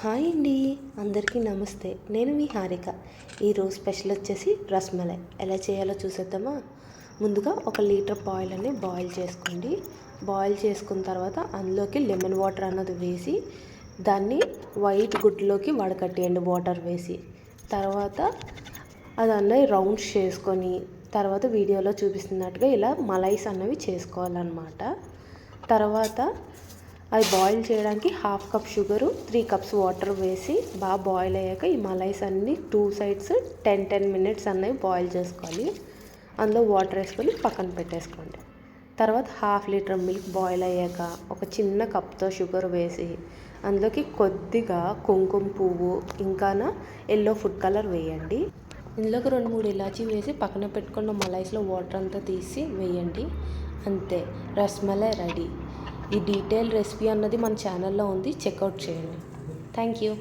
Hi అండి, అందరికీ నమస్తే. నేను మీ హారిక. ఈరోజు స్పెషల్ వచ్చేసి రస్మలై. ఎలా చేయాలో చూసేద్దామా? ముందుగా 1 లీటర్ పాలని బాయిల్ చేసుకోండి. బాయిల్ చేసుకున్న తర్వాత అందులోకి లెమన్ వాటర్ అన్నది వేసి దాన్ని వైట్ గుడ్లోకి వడకట్టేయండి వాటర్ వేసి. తర్వాత అదన్నీ రౌండ్స్ చేసుకొని తర్వాత వీడియోలో చూపిస్తున్నట్టుగా ఇలా మలైస్ అన్నవి చేసుకోవాలన్నమాట. తర్వాత అది బాయిల్ చేయడానికి 1/2 కప్ షుగరు, 3 కప్స్ వాటర్ వేసి బాగా బాయిల్ అయ్యాక ఈ మలైస్ అన్ని 2 సైడ్స్ 10 మినిట్స్ అన్నవి బాయిల్ చేసుకోవాలి. అందులో వాటర్ వేసుకొని పక్కన పెట్టేసుకోండి. తర్వాత 1/2 లీటర్ మిల్క్ బాయిల్ అయ్యాక ఒక చిన్న కప్తో షుగర్ వేసి అందులోకి కొద్దిగా కుంకుమ పువ్వు ఇంకాన ఎల్లో ఫుడ్ కలర్ వేయండి. ఇందులోకి 2-3 ఇలాచీ వేసి పక్కన పెట్టుకున్న మలైస్లో వాటర్ అంతా తీసి వేయండి. అంతే, రస్మలై రెడీ. ఈ డీటెయిల్ రెసిపీ అన్నది మన ఛానల్లో ఉంది, చెక్అవుట్ చేయండి. Thank you.